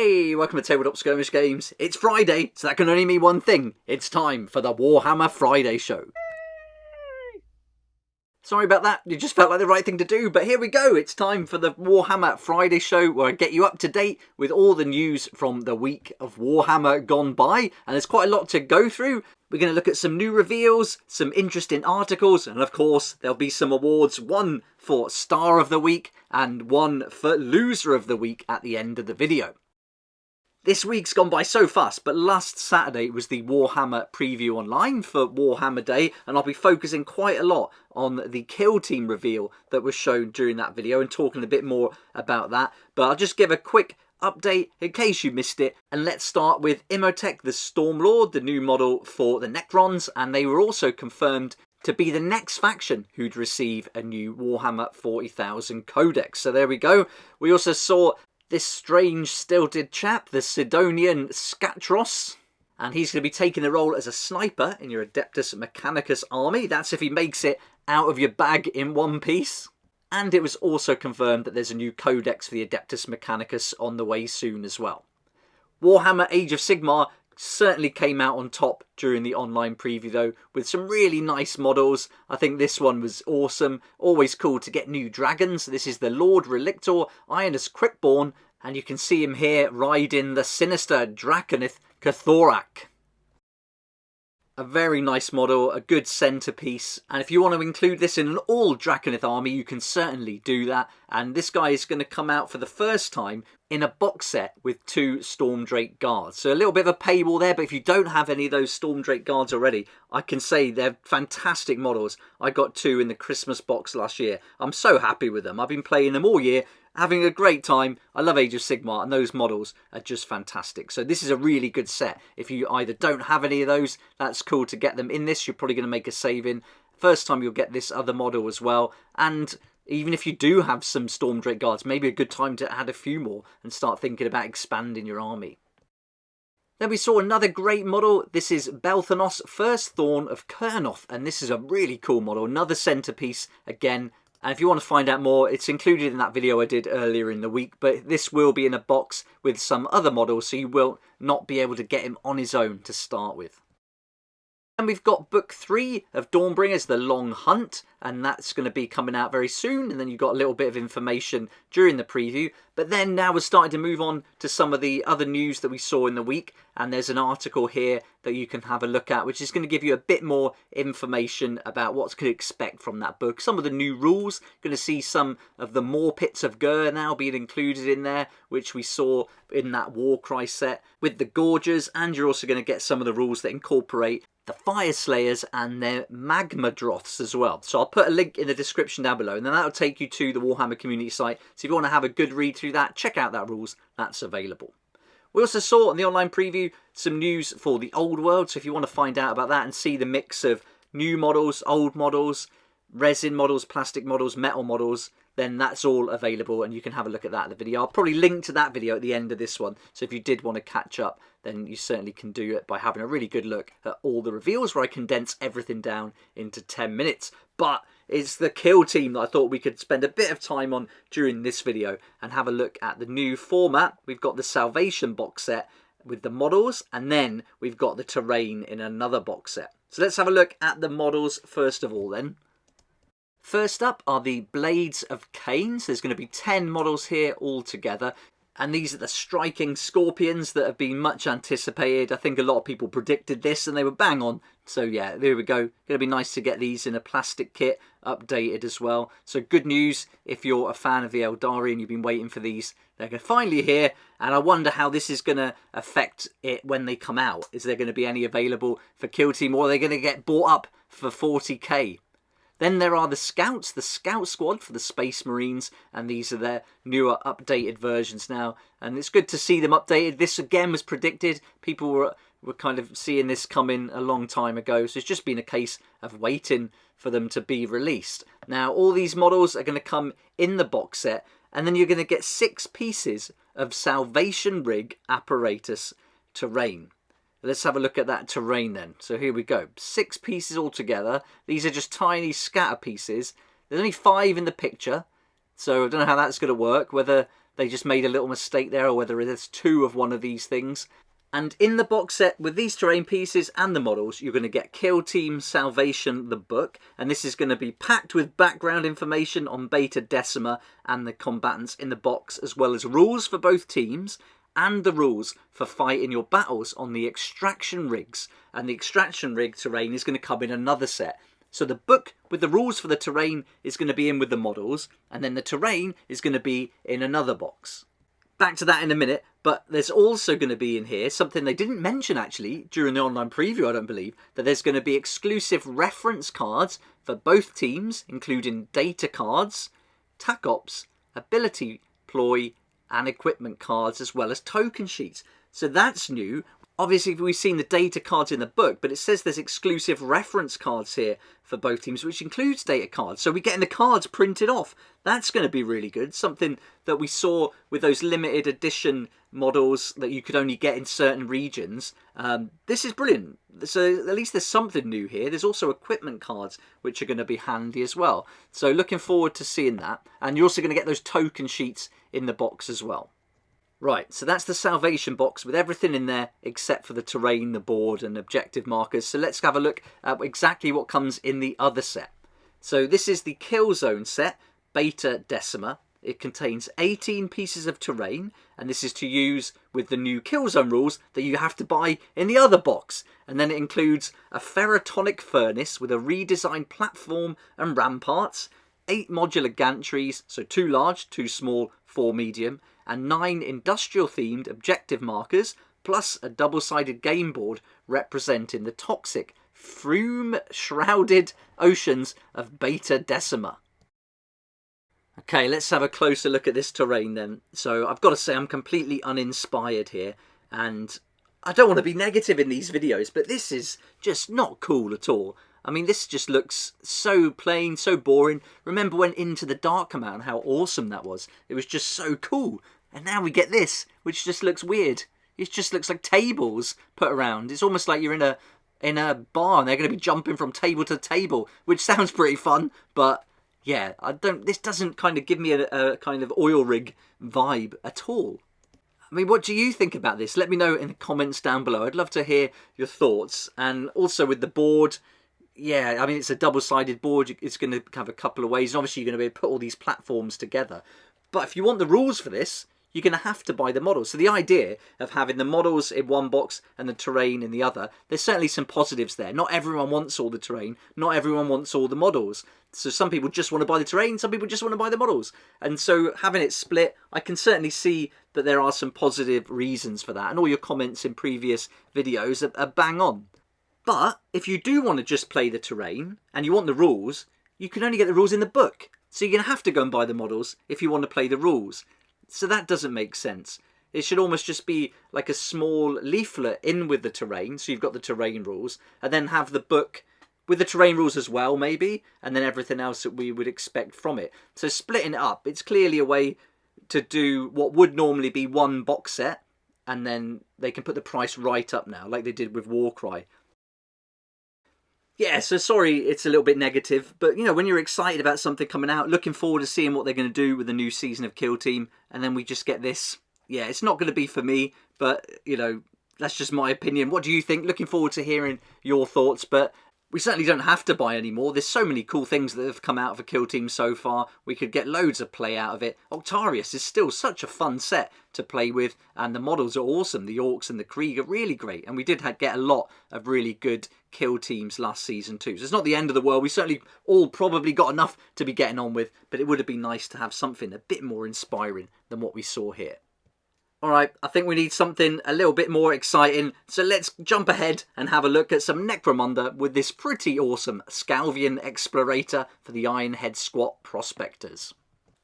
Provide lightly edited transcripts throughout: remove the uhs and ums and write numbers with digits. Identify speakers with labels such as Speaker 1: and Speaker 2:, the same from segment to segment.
Speaker 1: Hey, welcome to Tabletop Skirmish Games. It's Friday, so that can only mean one thing. It's time for the Warhammer Friday show. Sorry about that, it just felt like the right thing to do, but here we go. It's time for the Warhammer Friday show where I get you up to date with all the news from the week of Warhammer gone by, and there's quite a lot to go through. We're going to look at some new reveals, some interesting articles, and of course there'll be some awards, one for Star of the Week and one for Loser of the Week at the end of the video. This week's gone by so fast, but last Saturday was the Warhammer preview online for Warhammer Day, and I'll be focusing quite a lot on the kill team reveal that was shown during that video and talking a bit more about that. But I'll just give a quick update in case you missed it, and let's start with Imhotep the Stormlord, the new model for the Necrons, and they were also confirmed to be the next faction who'd receive a new Warhammer 40,000 Codex. So there we go. We also saw this strange stilted chap, the Sidonian Skatros, and he's going to be taking the role as a sniper in your Adeptus Mechanicus army. That's if he makes it out of your bag in one piece. And it was also confirmed that there's a new codex for the Adeptus Mechanicus on the way soon as well. Warhammer Age of Sigmar certainly came out on top during the online preview though, with some really nice models. I think this one was awesome. Always cool to get new dragons. This is the Lord Relictor, Ionis Cryptborn, and you can see him here riding the sinister Draconith Cathorak. A very nice model, a good centerpiece, and if you want to include this in an all Draconith army, you can certainly do that. And this guy is going to come out for the first time in a box set with 2 Stormdrake guards. So a little bit of a paywall there, but if you don't have any of those Stormdrake guards already, I can say they're fantastic models. I got 2 in the Christmas box last year. I'm so happy with them. I've been playing them all year, having a great time. I love Age of Sigmar, and those models are just fantastic. So this is a really good set. If you either don't have any of those, that's cool to get them in this. You're probably going to make a saving. First time you'll get this other model as well. And even if you do have some Stormdrake guards, maybe a good time to add a few more and start thinking about expanding your army. Then we saw another great model. This is Belthanos, First Thorn of Kurnoth, and this is a really cool model. Another centerpiece again. And if you want to find out more, it's included in that video I did earlier in the week, but this will be in a box with some other models, so you will not be able to get him on his own to start with. And we've got book 3 of Dawnbringers, The Long Hunt, and that's going to be coming out very soon. And then you've got a little bit of information during the preview. But then now we're starting to move on to some of the other news that we saw in the week. And there's an article here that you can have a look at, which is going to give you a bit more information about what to expect from that book. Some of the new rules, going to see some of the More Pits of Gur now being included in there, which we saw in that Warcry set with the Gorgers. And you're also going to get some of the rules that incorporate the Fire Slayers and their Magma Droths as well. So I'll put a link in the description down below, and then that'll take you to the Warhammer community site. So if you want to have a good read through that, check out that rules, that's available. We also saw in the online preview some news for the Old World. So if you want to find out about that and see the mix of new models, old models, resin models, plastic models, metal models, then that's all available and you can have a look at that in the video. I'll probably link to that video at the end of this one. So if you did want to catch up, then you certainly can do it by having a really good look at all the reveals where I condense everything down into 10 minutes. But it's the kill team that I thought we could spend a bit of time on during this video and have a look at the new format. We've got the Salvation box set with the models, and then we've got the terrain in another box set. So let's have a look at the models first of all then. First up are the Blades of Cain. So there's going to be 10 models here all together. And these are the striking scorpions that have been much anticipated. I think a lot of people predicted this and they were bang on. So yeah, there we go. Going to be nice to get these in a plastic kit, updated as well. So good news if you're a fan of the Eldari and you've been waiting for these. They're finally here, and I wonder how this is going to affect it when they come out. Is there going to be any available for Kill Team, or are they going to get bought up for 40k? Then there are the Scouts, the Scout Squad for the Space Marines, and these are their newer updated versions now. And it's good to see them updated. This again was predicted. People were kind of seeing this coming a long time ago, so it's just been a case of waiting for them to be released. Now all these models are going to come in the box set, and then you're going to get 6 pieces of Salvation Rig Apparatus terrain. Let's have a look at that terrain then. So here we go. 6 pieces altogether. These are just tiny scatter pieces. There's only 5 in the picture. So I don't know how that's going to work. Whether they just made a little mistake there, or whether there's 2 of one of these things. And in the box set, with these terrain pieces and the models, you're going to get Kill Team Salvation, the book. And this is going to be packed with background information on Beta Decima and the combatants in the box, as well as rules for both teams and the rules for fighting your battles on the extraction rigs. And the extraction rig terrain is going to come in another set. So the book with the rules for the terrain is going to be in with the models, and then the terrain is going to be in another box. Back to that in a minute, but there's also going to be in here something they didn't mention actually during the online preview, I don't believe, that there's going to be exclusive reference cards for both teams, including data cards, tac ops, ability ploy, and equipment cards, as well as token sheets. So that's new. Obviously, we've seen the data cards in the book, but it says there's exclusive reference cards here for both teams, which includes data cards. So we're getting the cards printed off. That's going to be really good. Something that we saw with those limited edition models that you could only get in certain regions. This is brilliant. So at least there's something new here. There's also equipment cards, which are going to be handy as well. So looking forward to seeing that. And you're also going to get those token sheets in the box as well. Right, so that's the Salvation box with everything in there except for the terrain, the board and objective markers. So let's have a look at exactly what comes in the other set. So this is the Kill Zone set, Beta Decima. It contains 18 pieces of terrain, and this is to use with the new Kill Zone rules that you have to buy in the other box. And then it includes a ferrotonic furnace with a redesigned platform and ramparts, 8 modular gantries, so 2 large, 2 small, 4 medium, and 9 industrial-themed objective markers, plus a double-sided game board representing the toxic, fume-shrouded oceans of Beta Decima. Okay, let's have a closer look at this terrain then. So I've got to say I'm completely uninspired here, and I don't want to be negative in these videos, but this is just not cool at all. I mean, this just looks so plain, so boring. Remember when Into the Dark came out and how awesome that was? It was just so cool. And now we get this, which just looks weird. It just looks like tables put around. It's almost like you're in a bar and they're going to be jumping from table to table, which sounds pretty fun. But yeah, this doesn't kind of give me a kind of oil rig vibe at all. I mean, what do you think about this? Let me know in the comments down below. I'd love to hear your thoughts. And also with the board, yeah, I mean, it's a double-sided board. It's going to have a couple of ways. And obviously, you're going to be able to put all these platforms together. But if you want the rules for this, you're going to have to buy the models. So the idea of having the models in one box and the terrain in the other, there's certainly some positives there. Not everyone wants all the terrain. Not everyone wants all the models. So some people just want to buy the terrain. Some people just want to buy the models. And so having it split, I can certainly see that there are some positive reasons for that. And all your comments in previous videos are bang on. But if you do want to just play the terrain and you want the rules, you can only get the rules in the book. So you're going to have to go and buy the models if you want to play the rules. So that doesn't make sense. It should almost just be like a small leaflet in with the terrain. So you've got the terrain rules and then have the book with the terrain rules as well, maybe. And then everything else that we would expect from it. So splitting it up, it's clearly a way to do what would normally be one box set. And then they can put the price right up now, like they did with Warcry. Yeah, so sorry it's a little bit negative, but you know, when you're excited about something coming out, looking forward to seeing what they're going to do with the new season of Kill Team, and then we just get this. Yeah, it's not going to be for me, but you know, that's just my opinion. What do you think? Looking forward to hearing your thoughts, but we certainly don't have to buy any more. There's so many cool things that have come out of a Kill Team so far. We could get loads of play out of it. Octarius is still such a fun set to play with, and the models are awesome. The Orcs and the Krieg are really great, and we did get a lot of really good Kill Teams last season too. So it's not the end of the world. We certainly all probably got enough to be getting on with, but it would have been nice to have something a bit more inspiring than what we saw here. Alright, I think we need something a little bit more exciting, so let's jump ahead and have a look at some Necromunda with this pretty awesome Scalvian Explorator for the Ironhead Squat Prospectors.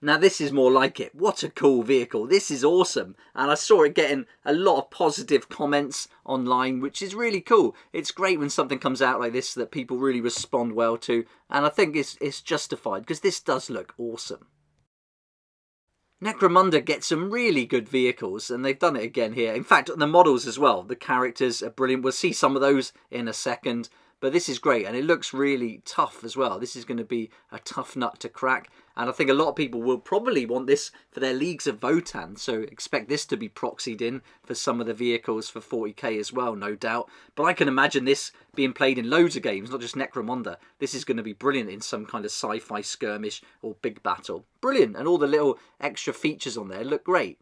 Speaker 1: Now this is more like it. What a cool vehicle. This is awesome. And I saw it getting a lot of positive comments online, which is really cool. It's great when something comes out like this that people really respond well to, and I think it's justified because this does look awesome. Necromunda gets some really good vehicles, and they've done it again here. In fact, the models as well. The characters are brilliant. We'll see some of those in a second, but this is great, and it looks really tough as well. This is going to be a tough nut to crack. and I think a lot of people will probably want this for their Leagues of Votann, so expect this to be proxied in for some of the vehicles for 40k as well, no doubt. But I can imagine this being played in loads of games, not just Necromunda. This is going to be brilliant in some kind of sci-fi skirmish or big battle. Brilliant, and all the little extra features on there look great.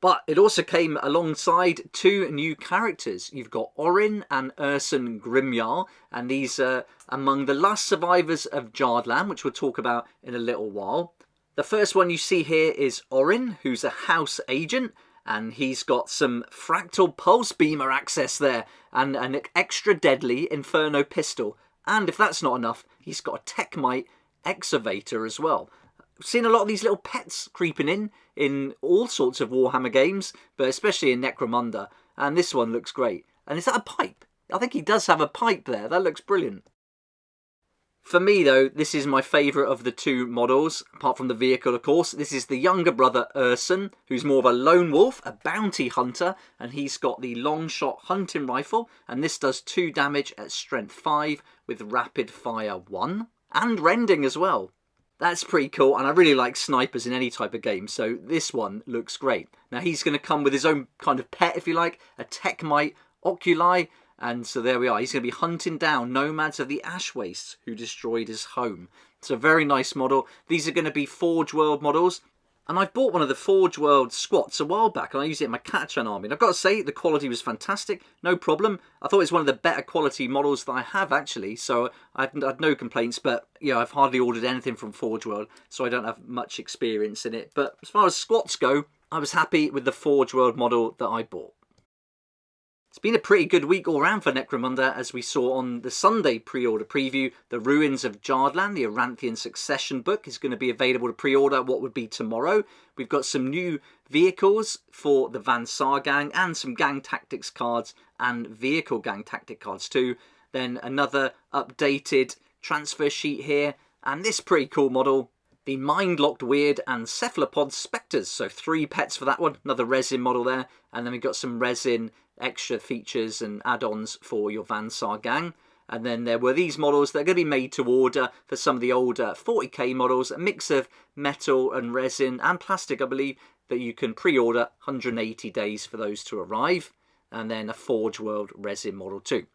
Speaker 1: But it also came alongside two new characters. You've got Orin and Urson Grimjar, and these are among the last survivors of Jardland, which we'll talk about in a little while. The first one you see here is Orin, who's a house agent, and he's got some fractal pulse beamer access there, and an extra deadly Inferno pistol. And if that's not enough, he's got a Techmite excavator as well. I've seen a lot of these little pets creeping in all sorts of Warhammer games, but especially in Necromunda, and this one looks great. And is that a pipe? I think he does have a pipe there. That looks brilliant. For me, though, this is my favourite of the two models, apart from the vehicle, of course. This is the younger brother, Urson, who's more of a lone wolf, a bounty hunter, and he's got the long shot hunting rifle, and this does 2 damage at strength 5 with rapid fire 1, and rending as well. That's pretty cool, and I really like snipers in any type of game, so this one looks great. Now, he's going to come with his own kind of pet, if you like, a Techmite Oculi, and so there we are. He's going to be hunting down nomads of the Ash Wastes who destroyed his home. It's a very nice model. These are going to be Forge World models, and I've bought one of the Forge World squats a while back, and I used it in my Catachan army. And I've got to say, the quality was fantastic, no problem. I thought it was one of the better quality models that I have, actually, so I've had no complaints. But, yeah, I've hardly ordered anything from Forge World, so I don't have much experience in it. But as far as squats go, I was happy with the Forge World model that I bought. It's been a pretty good week all round for Necromunda, as we saw on the Sunday pre-order preview. The Ruins of Jardland, the Aranthian Succession book, is going to be available to pre-order what would be tomorrow. We've got some new vehicles for the Van Saar gang, and some gang tactics cards and vehicle gang tactic cards too. Then another updated transfer sheet here, and this pretty cool model, the Mind-Locked Weird and Cephalopod Spectres. So 3 pets for that one, another resin model there, and then we've got some resin extra features and add-ons for your Van Saar gang. And then there were these models that are going to be made to order for some of the older 40k models, a mix of metal and resin and plastic, I believe, that you can pre-order, 180 days for those to arrive, and then a Forge World resin model too.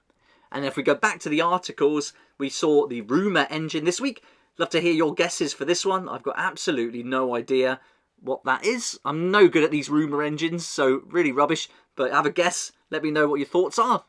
Speaker 1: And if we go back to the articles, we saw the Rumour engine this week. Love to hear your guesses for this one. I've got absolutely no idea what that is. I'm no good at these Rumour engines, so really rubbish. But have a guess, let me know what your thoughts are.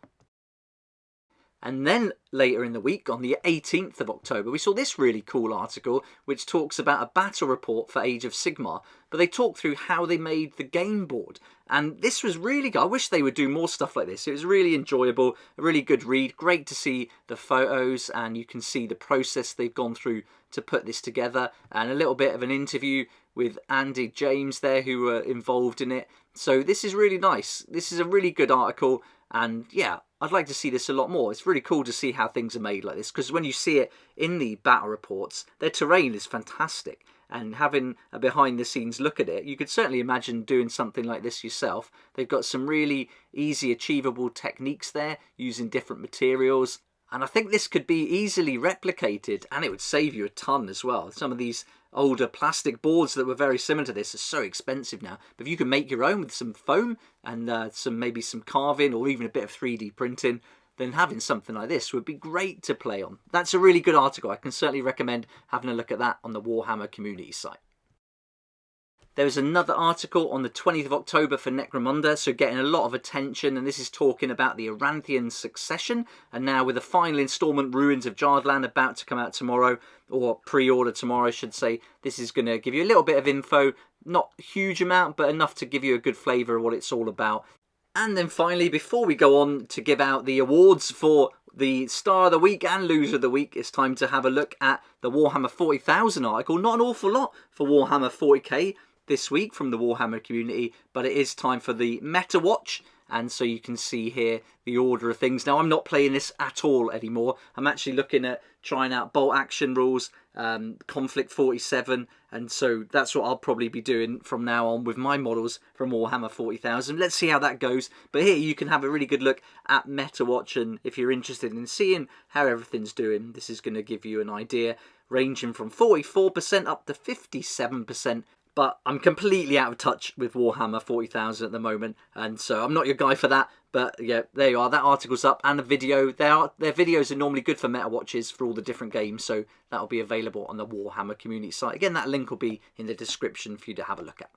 Speaker 1: And then later in the week, on the 18th of October, we saw this really cool article which talks about a battle report for Age of Sigmar. But they talk through how they made the game board. And this was really good. I wish they would do more stuff like this. It was really enjoyable, a really good read. Great to see the photos, and you can see the process they've gone through to put this together. And a little bit of an interview with Andy James there, who were involved in it. So this is really nice. This is a really good article, and yeah, I'd like to see this a lot more. It's really cool to see how things are made like this, because when you see it in the battle reports, their terrain is fantastic, and having a behind the scenes look at it, you could certainly imagine doing something like this yourself. They've got some really easy achievable techniques there, using different materials, and I think this could be easily replicated, and it would save you a ton as well. Some of these older plastic boards that were very similar to this are so expensive now, but if you can make your own with some foam and maybe some carving or even a bit of 3D printing, then having something like this would be great to play on. That's a really good article. I can certainly recommend having a look at that on the Warhammer community site. There was another article on the 20th of October for Necromunda, so getting a lot of attention, and this is talking about the Aranthian Succession, and now with the final instalment, Ruins of Jardland, about to come out tomorrow, or pre-order tomorrow I should say. This is going to give you a little bit of info, not a huge amount, but enough to give you a good flavour of what it's all about. And then finally, before we go on to give out the awards for the Star of the Week and Loser of the Week, it's time to have a look at the Warhammer 40,000 article. Not an awful lot for Warhammer 40k this week from the Warhammer community, but it is time for the Meta Watch, and so you can see here the order of things. Now I'm not playing this at all anymore. I'm actually looking at trying out bolt action rules, conflict 47, and so that's what I'll probably be doing from now on with my models from Warhammer 40,000. Let's see how that goes. But here you can have a really good look at MetaWatch, and if you're interested in seeing how everything's doing, this is going to give you an idea, ranging from 44% up to 57%. But I'm completely out of touch with Warhammer 40,000 at the moment, and so I'm not your guy for that. But yeah, there you are. That article's up, and the video. Their videos are normally good for meta watches for all the different games, so that'll be available on the Warhammer community site. Again, that link will be in the description for you to have a look at.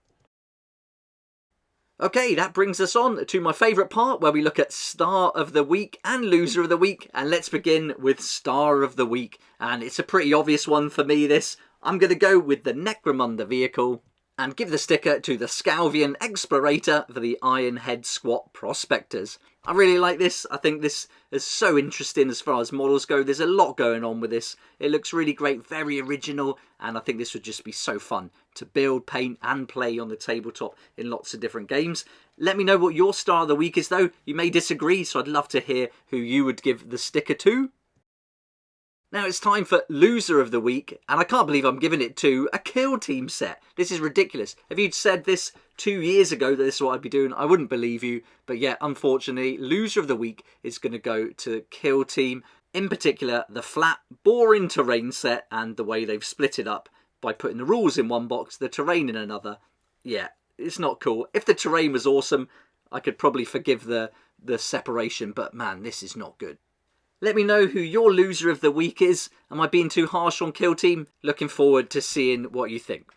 Speaker 1: Okay, that brings us on to my favourite part, where we look at Star of the Week and Loser of the Week. And let's begin with Star of the Week. And it's a pretty obvious one for me, this. I'm going to go with the Necromunda vehicle and give the sticker to the Scalvian Explorator for the Ironhead Squat Prospectors. I really like this. I think this is so interesting as far as models go. There's a lot going on with this. It looks really great, very original, and I think this would just be so fun to build, paint and play on the tabletop in lots of different games. Let me know what your Star of the Week is though. You may disagree, so I'd love to hear who you would give the sticker to. Now it's time for Loser of the Week, and I can't believe I'm giving it to a Kill Team set. This is ridiculous. If you'd said this 2 years ago that this is what I'd be doing, I wouldn't believe you. But yeah, unfortunately, Loser of the Week is going to go to Kill Team. In particular, the flat, boring terrain set and the way they've split it up by putting the rules in one box, the terrain in another. Yeah, it's not cool. If the terrain was awesome, I could probably forgive the separation, but man, this is not good. Let me know who your Loser of the Week is. Am I being too harsh on Kill Team? Looking forward to seeing what you think.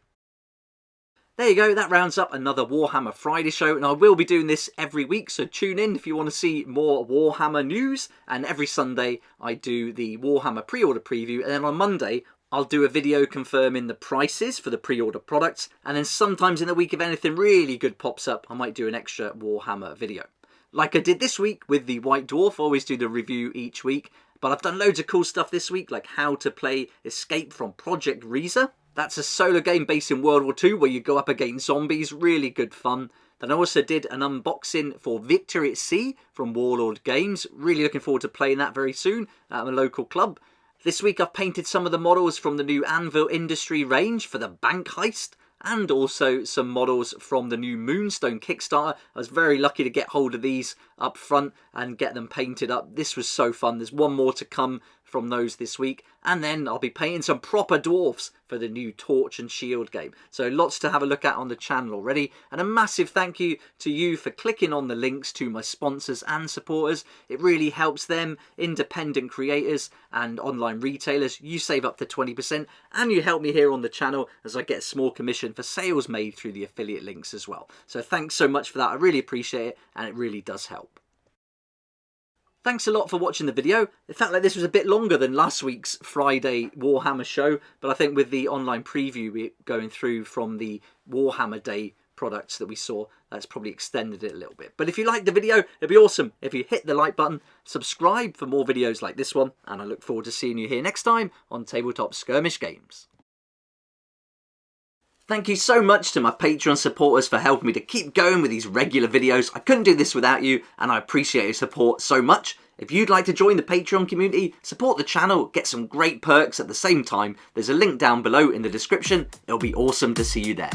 Speaker 1: There you go, that rounds up another Warhammer Friday show, and I will be doing this every week, so tune in if you want to see more Warhammer news. And every Sunday I do the Warhammer pre-order preview, and then on Monday I'll do a video confirming the prices for the pre-order products, and then sometimes in the week if anything really good pops up, I might do an extra Warhammer video. Like I did this week with the White Dwarf. I always do the review each week, but I've done loads of cool stuff this week, like how to play Escape from Project Reza. That's a solo game based in World War II where you go up against zombies, really good fun. Then I also did an unboxing for Victory at Sea from Warlord Games. Really looking forward to playing that very soon at a local club. This week I've painted some of the models from the new Anvil Industry range for the Bank Heist, and also some models from the new Moonstone Kickstarter. I was very lucky to get hold of these up front and get them painted up. This was so fun. There's one more to come from those this week, and then I'll be painting some proper dwarfs for the new Torch and Shield game. So lots to have a look at on the channel already, and a massive thank you to you for clicking on the links to my sponsors and supporters. It really helps them, independent creators and online retailers. You save up to 20%, and you help me here on the channel as I get a small commission for sales made through the affiliate links as well. So thanks so much for that. I really appreciate it, and it really does help. Thanks a lot for watching the video. It felt like this was a bit longer than last week's Friday Warhammer show, but I think with the online preview we're going through from the Warhammer Day products that we saw, that's probably extended it a little bit. But if you liked the video, it'd be awesome if you hit the like button, subscribe for more videos like this one, and I look forward to seeing you here next time on Tabletop Skirmish Games. Thank you so much to my Patreon supporters for helping me to keep going with these regular videos. I couldn't do this without you, and I appreciate your support so much. If you'd like to join the Patreon community, support the channel, get some great perks at the same time, there's a link down below in the description. It'll be awesome to see you there.